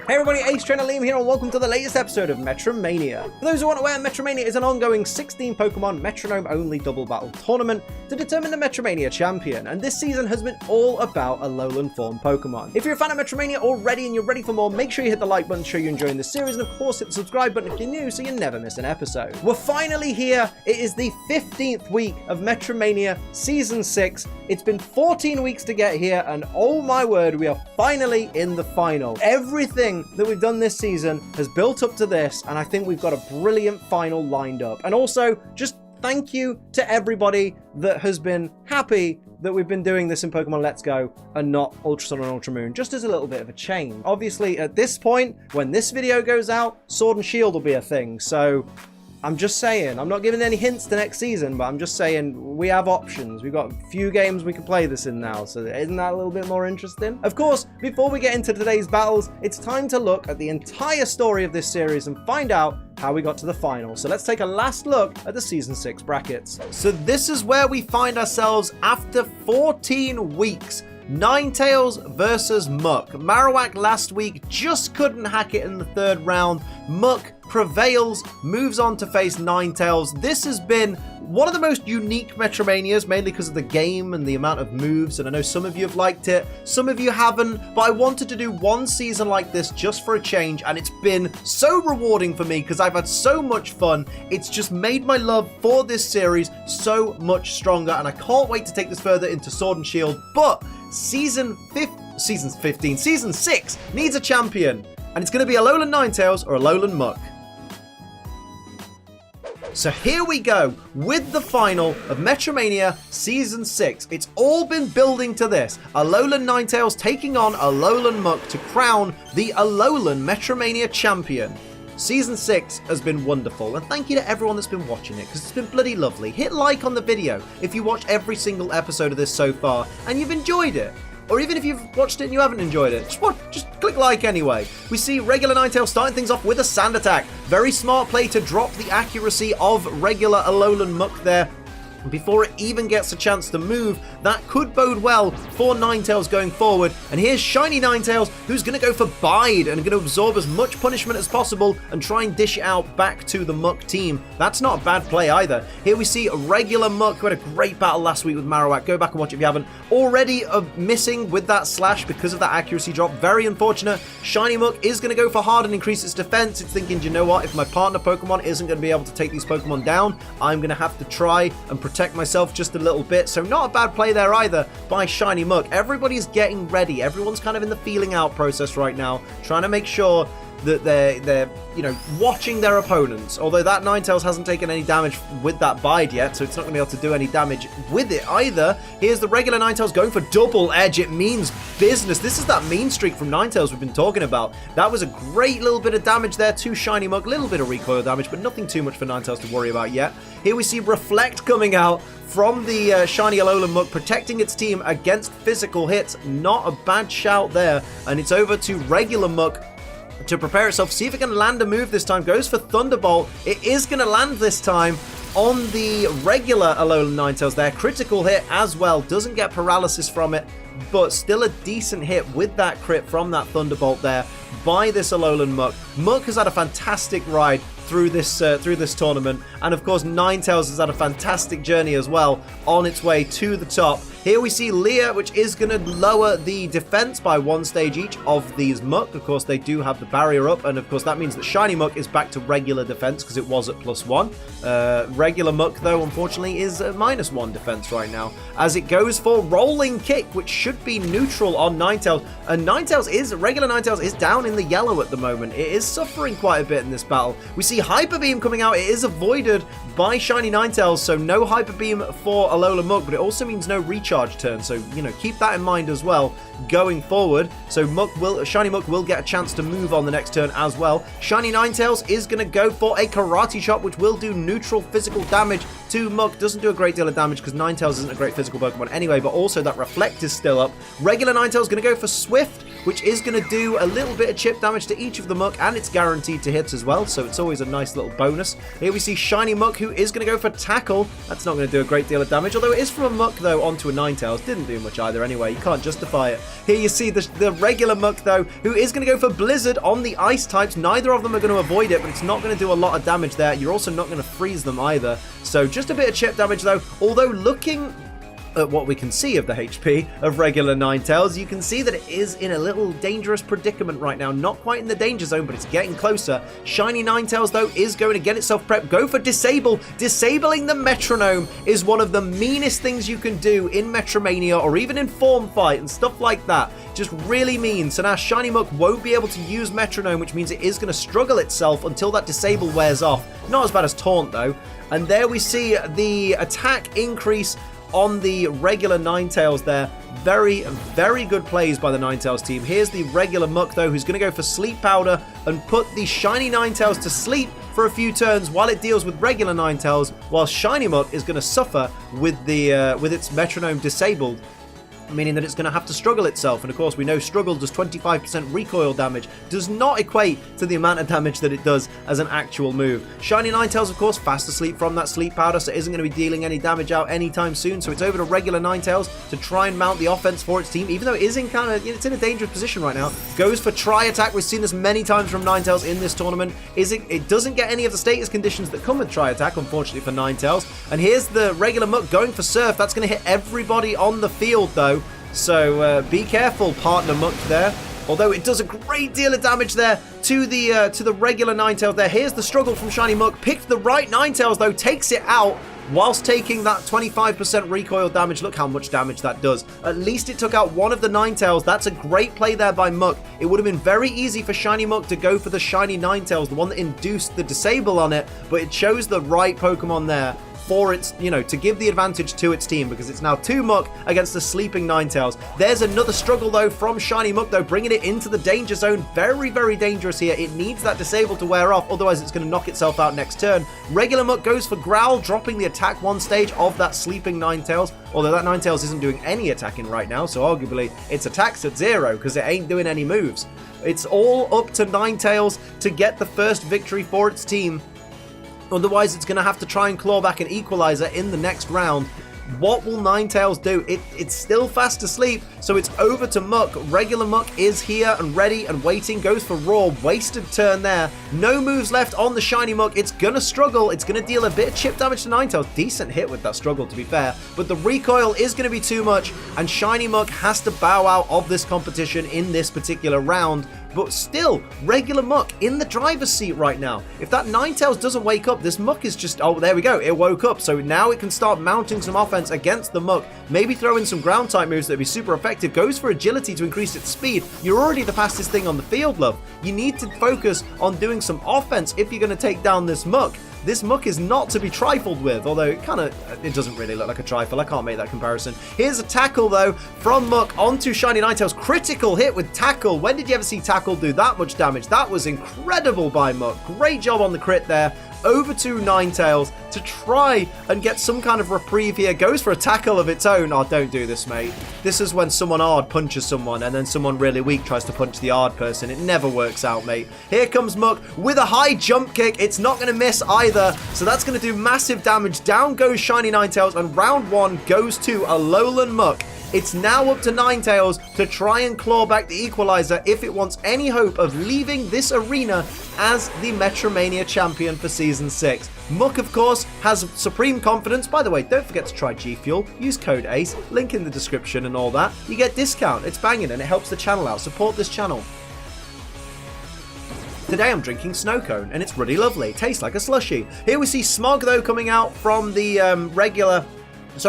Hey everybody, Ace Trainer Liam here and welcome to the latest episode of MetroMania. For those who aren't aware, MetroMania is an ongoing 16 Pokemon metronome-only double battle tournament to determine the MetroMania Champion, and this season has been all about Alolan form Pokemon. If you're a fan of MetroMania already and you're ready for more, make sure you hit the like button to show you're enjoying the series, and of course hit the subscribe button if you're new so you never miss an episode. We're finally here. It is the 15th week of MetroMania Season 6. It's been 14 weeks to get here, and oh my word, we are finally in the final. Everything that we've done this season has built up to this, and I think we've got a brilliant final lined up. And also, just thank you to everybody that has been happy that we've been doing this in Pokemon Let's Go and not Ultra Sun and Ultra Moon, just as a little bit of a change. Obviously, at this point, when this video goes out, Sword and Shield will be a thing, so I'm just saying, I'm not giving any hints to next season, but I'm just saying we have options. We've got a few games we can play this in now, so isn't that a little bit more interesting? Of course, before we get into today's battles, it's time to look at the entire story of this series and find out how we got to the final. So let's take a last look at the Season 6 brackets. So this is where we find ourselves after 14 weeks. Ninetales versus Muck. Marowak last week just couldn't hack it in the third round. Muck prevails, moves on to face Ninetales. This has been one of the most unique Metromanias, mainly because of the game and the amount of moves, and I know some of you have liked it, some of you haven't, but I wanted to do one season like this just for a change, and it's been so rewarding for me because I've had so much fun. It's just made my love for this series so much stronger, and I can't wait to take this further into Sword and Shield, but Season 6 needs a champion, and it's going to be Alolan Ninetales or Alolan Muck. So here we go with the final of Metromania Season 6. It's all been building to this. Alolan Ninetales taking on Alolan Muck to crown the Alolan Metromania Champion. Season 6 has been wonderful, and thank you to everyone that's been watching it, because it's been bloody lovely. Hit like on the video if you watched every single episode of this so far and you've enjoyed it. Or even if you've watched it and you haven't enjoyed it, just click like anyway. We see regular Ninetales starting things off with a sand attack. Very smart play to drop the accuracy of regular Alolan Muck there before it even gets a chance to move. That could bode well for Ninetales going forward. And here's Shiny Ninetales, who's going to go for Bide and going to absorb as much punishment as possible and try and dish it out back to the Muck team. That's not a bad play either. Here we see a regular Muck who had a great battle last week with Marowak. Go back and watch it if you haven't. Already missing with that slash because of that accuracy drop. Very unfortunate. Shiny Muck is going to go for hard and increase its defense. It's thinking, do you know what? If my partner Pokemon isn't going to be able to take these Pokemon down, I'm going to have to try and protect myself just a little bit. So not a bad play there either by Shiny Muck. Everybody's getting ready. Everyone's kind of in the feeling out process right now, trying to make sure that they're watching their opponents. Although that Ninetales hasn't taken any damage with that Bide yet, so it's not going to be able to do any damage with it either. Here's the regular Ninetales going for double edge. It means business. This is that mean streak from Ninetales we've been talking about. That was a great little bit of damage there to Shiny Muck. Little bit of recoil damage, but nothing too much for Ninetales to worry about yet. Here we see Reflect coming out from the Shiny Alolan Muck, protecting its team against physical hits. Not a bad shout there. And it's over to regular Muck to prepare itself, see if it can land a move this time. Goes for Thunderbolt. It is going to land this time on the regular Alolan Ninetales there. Critical hit as well. Doesn't get paralysis from it, but still a decent hit with that crit from that Thunderbolt there by this Alolan Muck. Muck has had a fantastic ride through this tournament, and of course Ninetales has had a fantastic journey as well on its way to the top. Here we see Leah, which is going to lower the defense by one stage each of these Muck. Of course, they do have the barrier up, and of course that means that Shiny Muck is back to regular defense because it was at +1. Regular Muck, though, unfortunately, is at -1 defense right now, as it goes for Rolling Kick, which should be neutral on Ninetales. And regular Ninetales is down in the yellow at the moment. It is suffering quite a bit in this battle. We see Hyper Beam coming out. It is avoided by Shiny Ninetales, so no Hyper Beam for Alolan Muck, but it also means no recharge turn, so keep that in mind as well going forward. So Shiny Muck will get a chance to move on the next turn as well. Shiny Ninetales is going to go for a Karate Chop, which will do neutral physical damage to Muck. Doesn't do a great deal of damage because Ninetales isn't a great physical Pokemon anyway, but also that Reflect is still up. Regular Ninetales going to go for Swift which is going to do a little bit of chip damage to each of the Muck, and it's guaranteed to hit as well, so it's always a nice little bonus. Here we see Shiny Muck, who is going to go for Tackle. That's not going to do a great deal of damage, although it is from a Muck, though, onto a Ninetales. Didn't do much either anyway. You can't justify it. Here you see the regular Muck, though, who is going to go for Blizzard on the Ice types. Neither of them are going to avoid it, but it's not going to do a lot of damage there. You're also not going to freeze them either. So just a bit of chip damage, though, although looking at what we can see of the HP of regular Ninetales, you can see that it is in a little dangerous predicament right now. Not quite in the danger zone, but it's getting closer. Shiny Ninetales, though, is going to get itself prepped. Go for Disable. Disabling the Metronome is one of the meanest things you can do in Metromania or even in Form Fight and stuff like that. Just really mean. So now Shiny Muck won't be able to use Metronome, which means it is going to struggle itself until that Disable wears off. Not as bad as Taunt, though. And there we see the attack increase on the regular Ninetales there. Very, very good plays by the Ninetales team. Here's the regular Muck, though, who's going to go for Sleep Powder and put the Shiny Ninetales to sleep for a few turns while it deals with regular Ninetales, while Shiny Muck is going to suffer with with its Metronome disabled, meaning that it's going to have to struggle itself. And of course, we know struggle does 25% recoil damage, does not equate to the amount of damage that it does as an actual move. Shiny Ninetales, of course, fast asleep from that sleep powder, so it isn't going to be dealing any damage out anytime soon. So it's over to regular Ninetales to try and mount the offense for its team, even though it is in it's in a dangerous position right now. Goes for Tri Attack. We've seen this many times from Ninetales in this tournament. It doesn't get any of the status conditions that come with Tri Attack, unfortunately, for Ninetales. And here's the regular Muck going for Surf. That's going to hit everybody on the field, though. So be careful, partner Muck there. Although it does a great deal of damage there to the regular Ninetales there. Here's the struggle from Shiny Muck. Picked the right Ninetales, though. Takes it out whilst taking that 25% recoil damage. Look how much damage that does. At least it took out one of the Ninetales. That's a great play there by Muck. It would have been very easy for Shiny Muck to go for the Shiny Ninetales, the one that induced the Disable on it, but it chose the right Pokemon there for its, to give the advantage to its team, because it's now 2 Muck against the sleeping Ninetales. There's another struggle, though, from Shiny Muck, though, bringing it into the danger zone. Very, very dangerous here. It needs that Disable to wear off, otherwise it's going to knock itself out next turn. Regular Muck goes for Growl, dropping the attack 1 stage of that sleeping Ninetales, although that Ninetales isn't doing any attacking right now, so arguably its attack's at 0, because it ain't doing any moves. It's all up to Ninetales to get the first victory for its team. Otherwise, it's going to have to try and claw back an equalizer in the next round. What will Ninetales do? It's still fast asleep, so it's over to Muck. Regular Muck is here and ready and waiting. Goes for Roar. Wasted turn there. No moves left on the Shiny Muck. It's going to struggle. It's going to deal a bit of chip damage to Ninetales. Decent hit with that struggle, to be fair. But the recoil is going to be too much, and Shiny Muck has to bow out of this competition in this particular round. But still, regular Muck in the driver's seat right now. If that Ninetales doesn't wake up, this Muck is just... Oh, there we go. It woke up. So now it can start mounting some offense against the Muck. Maybe throw in some ground type moves that would be super effective. Goes for agility to increase its speed. You're already the fastest thing on the field, love. You need to focus on doing some offense if you're going to take down this Muck. This Muck is not to be trifled with, although it doesn't really look like a trifle. I can't make that comparison. Here's a tackle, though, from Muck onto Shiny Ninetales. Critical hit with Tackle. When did you ever see Tackle do that much damage? That was incredible by Muck. Great job on the crit there. Over to Ninetales to try and get some kind of reprieve here. Goes for a tackle of its own. Oh, don't do this, mate. This is when someone hard punches someone and then someone really weak tries to punch the hard person. It never works out, mate. Here comes Muck with a high jump kick. It's not going to miss either, so that's going to do massive damage. Down goes Shiny Ninetales, and round 1 goes to Alolan Muck. It's now up to Ninetales to try and claw back the equalizer if it wants any hope of leaving this arena as the MetroMania Champion for Season 6. Muck, of course, has supreme confidence. By the way, don't forget to try G Fuel. Use code ACE, link in the description and all that. You get discount. It's banging and it helps the channel out. Support this channel. Today I'm drinking Snow Cone, and it's really lovely. Tastes like a slushie. Here we see Smog, though, coming out from the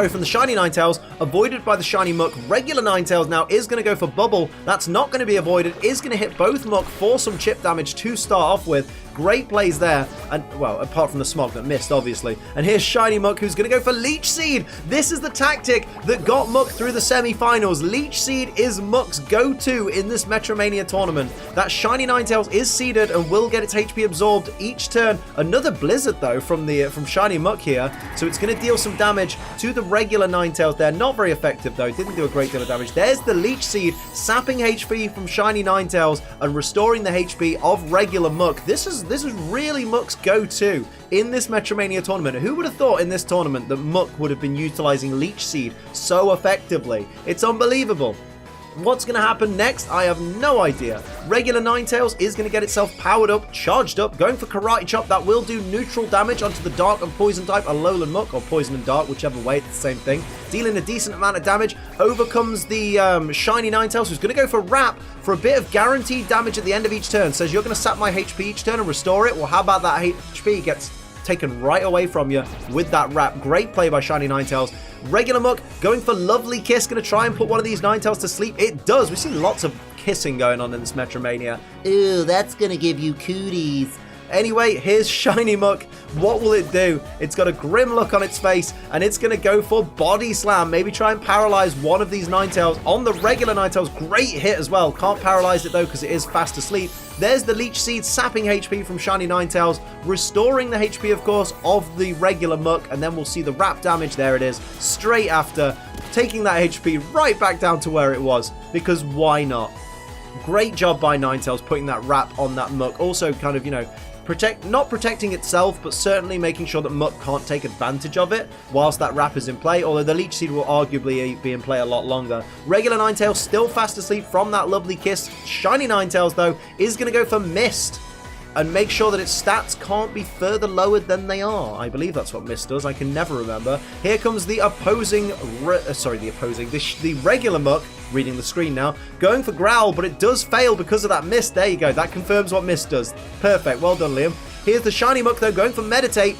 from the Shiny Ninetales, avoided by the Shiny Muck. Regular Ninetales now is going to go for Bubble. That's not going to be avoided. Is going to hit both Muck for some chip damage to start off with. Great plays there, and well, apart from the Smog that missed, obviously. And here's Shiny Muck, who's going to go for Leech Seed. This is the tactic that got Muck through the semi-finals. Leech Seed is Muck's go-to in this Metromania tournament. That Shiny Ninetales is seeded and will get its HP absorbed each turn. Another Blizzard, though, from Shiny Muck here, so it's going to deal some damage to the regular Ninetales there. Not very effective, though. Didn't do a great deal of damage. There's the Leech Seed, sapping HP from Shiny Ninetales and restoring the HP of regular Muk. This is really Muk's go-to in this Metromania tournament. Who would have thought in this tournament that Muk would have been utilizing Leech Seed so effectively? It's unbelievable. What's going to happen next? I have no idea. Regular Ninetales is going to get itself powered up, charged up, going for Karate Chop. That will do neutral damage onto the Dark and Poison type Alolan Muk, or Poison and Dark, whichever way, it's the same thing. Dealing a decent amount of damage. Overcomes the Shiny Ninetales, who's going to go for Wrap for a bit of guaranteed damage at the end of each turn. Says, you're going to sap my HP each turn and restore it. Well, how about that HP gets taken right away from you with that Wrap. Great play by Shiny Ninetales. Regular Muk going for Lovely Kiss, going to try and put one of these Ninetales to sleep. It does. We see lots of kissing going on in this Metromania. Ew, that's going to give you cooties. Anyway, here's Shiny Muk. What will it do? It's got a grim look on its face, and it's going to go for Body Slam. Maybe try and paralyze one of these Ninetales on the regular Ninetales. Great hit as well. Can't paralyze it, though, because it is fast asleep. There's the Leech Seed, sapping HP from Shiny Ninetales, restoring the HP, of course, of the regular Muk, and then we'll see the Wrap damage. There it is, straight after, taking that HP right back down to where it was, because why not? Great job by Ninetales putting that Wrap on that Muk. Also kind of, you know, not protecting itself, but certainly making sure that Muk can't take advantage of it whilst that Wrap is in play, although the Leech Seed will arguably be in play a lot longer. Regular Ninetales still fast asleep from that Lovely Kiss. Shiny Ninetales, though, is going to go for Mist and make sure that its stats can't be further lowered than they are. I believe that's what Mist does. I can never remember. Here comes the the regular Muk, reading the screen now, going for Growl, but it does fail because of that Mist. There you go. That confirms what Mist does. Perfect. Well done, Liam. Here's the Shiny Muk, though, going for Meditate.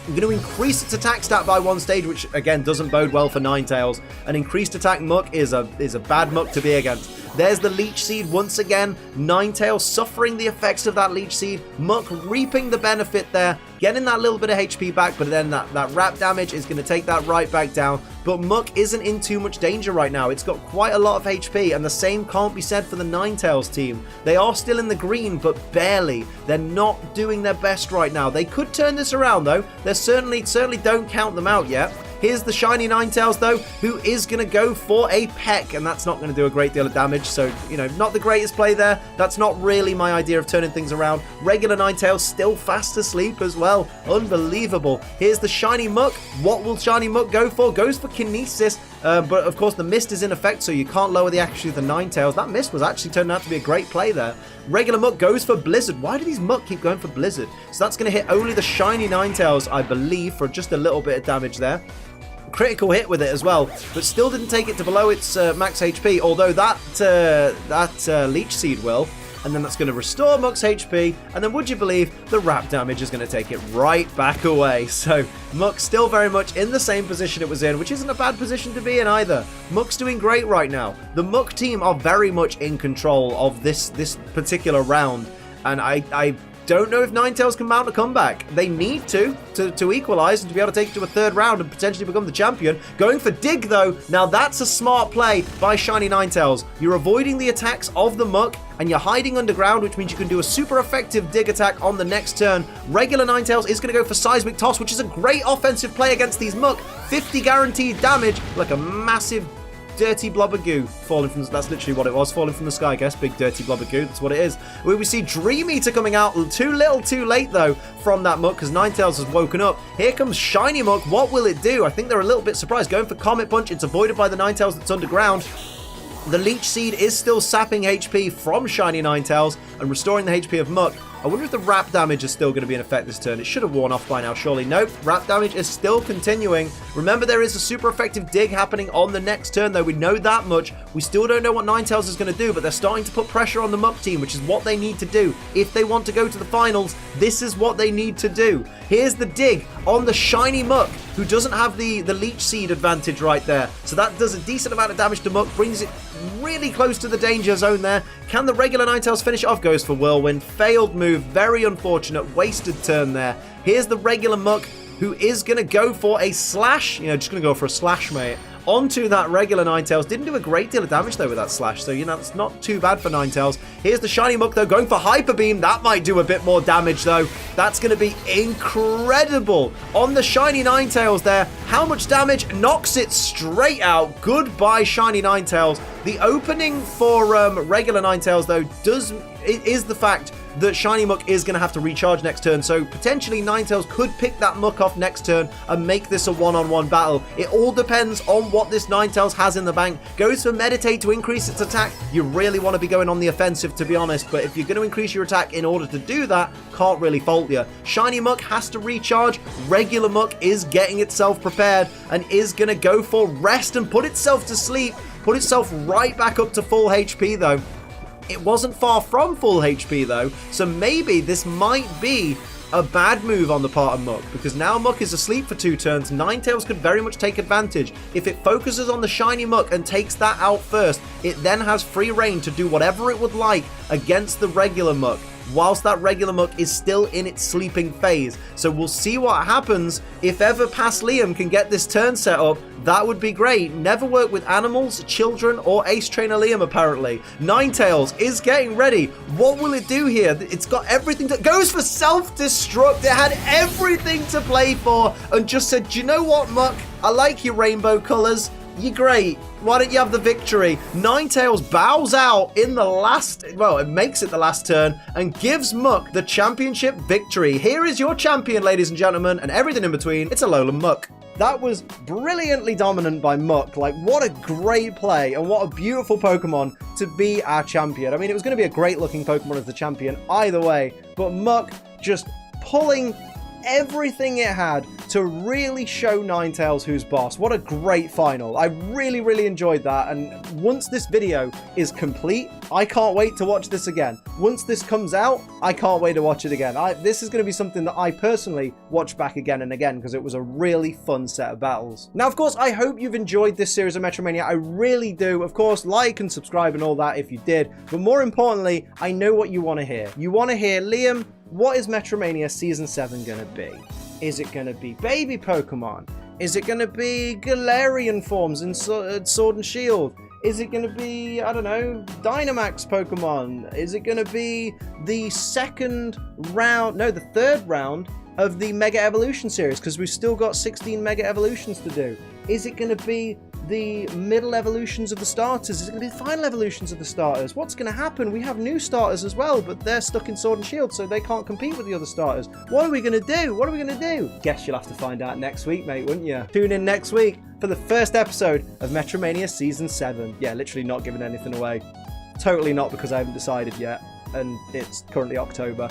I'm going to increase its attack stat by 1 stage, which, again, doesn't bode well for Ninetales. An increased attack Muk is a bad Muk to be against. There's the Leech Seed once again. Ninetales suffering the effects of that Leech Seed. Muk reaping the benefit there, getting that little bit of HP back, but then that Wrap damage is going to take that right back down. But Muk isn't in too much danger right now. It's got quite a lot of HP, and the same can't be said for the Ninetales team. They are still in the green, but barely. They're not doing their best right now. They could turn this around, though. They certainly don't count them out yet. Here's the Shiny Ninetales, though, who is going to go for a Peck, and that's not going to do a great deal of damage, so, you know, not the greatest play there. That's not really my idea of turning things around. Regular Ninetales still fast asleep as well. Unbelievable. Here's the Shiny Muk. What will Shiny Muk go for? Goes for Kinesis, but, of course, the Mist is in effect, so you can't lower the accuracy of the Ninetales. That Mist was actually turned out to be a great play there. Regular Muk goes for Blizzard. Why do these Muk keep going for Blizzard? So that's going to hit only the Shiny Ninetales, I believe, for just a little bit of damage there. Critical hit with it as well, but still didn't take it to below its max HP, although that Leech Seed will, and then that's going to restore Muk's HP, and then would you believe the Wrap damage is going to take it right back away. So Muk still very much in the same position it was in, which isn't a bad position to be in either. Muk's doing great right now. The Muk team are very much in control of this particular round, and I don't know if Ninetales can mount a comeback. They need to equalize and to be able to take it to a third round and potentially become the champion. Going for Dig, though. Now that's a smart play by Shiny Ninetales. You're avoiding the attacks of the Muk, and you're hiding underground, which means you can do a super effective Dig attack on the next turn. Regular Ninetales is going to go for Seismic Toss, which is a great offensive play against these Muk. 50 guaranteed damage, like a massive dirty blob of goo falling from, that's literally what it was, falling from the sky, I guess. Big dirty blob of goo, that's what it is. We see Dream Eater coming out too little too late, though, from that Muk, because Ninetales has woken up. Here comes Shiny Muk. What will it do? I think they're a little bit surprised. Going for Comet Punch. It's avoided by the Ninetales that's underground. The Leech Seed is still sapping HP from Shiny Ninetales and restoring the HP of Muk. I wonder if the Wrap damage is still going to be in effect this turn. It should have worn off by now, surely. Nope, Wrap damage is still continuing. Remember, there is a super effective Dig happening on the next turn, though. We know that much. We still don't know what Ninetales is going to do, but they're starting to put pressure on the Muk team, which is what they need to do. If they want to go to the finals, this is what they need to do. Here's the Dig on the Shiny Muk, who doesn't have the Leech Seed advantage right there. So that does a decent amount of damage to Muk, brings it really close to the danger zone there. Can the regular Ninetales finish it off? Goes for Whirlwind. Failed move. Very unfortunate. Wasted turn there. Here's the regular Muk, who is going to go for a slash. You know, just going to go for a slash, mate, onto that regular Ninetales. Didn't do a great deal of damage, though, with that slash. So, you know, it's not too bad for Ninetales. Here's the Shiny Muck, though, going for Hyper Beam. That might do a bit more damage, though. That's going to be incredible on the Shiny Ninetales there. How much damage? Knocks it straight out. Goodbye, Shiny Ninetales. The opening for regular Ninetales, though, is the fact that Shiny Muck is going to have to recharge next turn, so potentially Ninetales could pick that Muck off next turn and make this a one-on-one battle. It all depends on what this Ninetales has in the bank. Goes for Meditate to increase its attack. You really want to be going on the offensive, to be honest, but if you're going to increase your attack in order to do that, can't really fault you. Shiny Muck has to recharge. Regular Muck is getting itself prepared and is going to go for rest and put itself to sleep, put itself right back up to full HP, though. It wasn't far from full HP, though, so maybe this might be a bad move on the part of Muck, because now Muck is asleep for 2 turns. Ninetales could very much take advantage. If it focuses on the Shiny Muck and takes that out first, it then has free reign to do whatever it would like against the regular Muck, whilst that regular Muck is still in its sleeping phase. So we'll see what happens. If ever Past Liam can get this turn set up, that would be great. Never work with animals, children, or Ace Trainer Liam, apparently. Ninetales is getting ready. What will it do here? It's got everything to... Goes for self-destruct. It had everything to play for and just said, do you know what, Muck? I like your rainbow colors. You're great. Why don't you have the victory? Ninetales bows out in the last... Well, it makes it the last turn and gives Muck the championship victory. Here is your champion, ladies and gentlemen, and everything in between. It's Alolan Muck. That was brilliantly dominant by Muck. Like, what a great play and what a beautiful Pokemon to be our champion. I mean, it was going to be a great-looking Pokemon as the champion either way, but Muck just pulling everything it had to really show Ninetales who's boss. What a great final. I really, really enjoyed that, and once this video is complete, I can't wait to watch this again. Once this comes out, I can't wait to watch it again. This is going to be something that I personally watch back again and again because it was a really fun set of battles. Now, of course, I hope you've enjoyed this series of Metromania. I really do. Of course, like and subscribe and all that if you did, but more importantly, I know what you want to hear. You want to hear, Liam, what is Metromania Season 7 going to be? Is it going to be baby Pokemon? Is it going to be Galarian forms in Sword and Shield? Is it going to be, I don't know, Dynamax Pokemon? Is it going to be the third round of the Mega Evolution series? Because we've still got 16 Mega Evolutions to do. Is it going to be the middle evolutions of the starters? Is it going to be the final evolutions of the starters? What's going to happen? We have new starters as well, but they're stuck in Sword and Shield, so they can't compete with the other starters. What are we going to do? What are we going to do? Guess you'll have to find out next week, mate, wouldn't you? Tune in next week for the first episode of Metromania Season 7. Yeah, literally not giving anything away. Totally not, because I haven't decided yet, and it's currently October.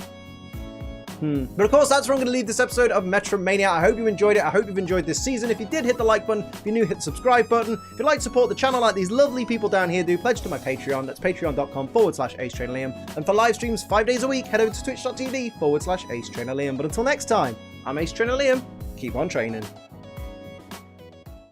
But of course, that's where I'm going to leave this episode of Metromania. I hope you enjoyed it. I hope you've enjoyed this season. If you did, hit the like button. If you're new, hit the subscribe button. If you'd like to support the channel like these lovely people down here do, pledge to my Patreon. That's patreon.com/AceTrainerLiam. And for live streams 5 days a week, head over to twitch.tv/AceTrainerLiam. But until next time, I'm Ace Trainer Liam. Keep on training.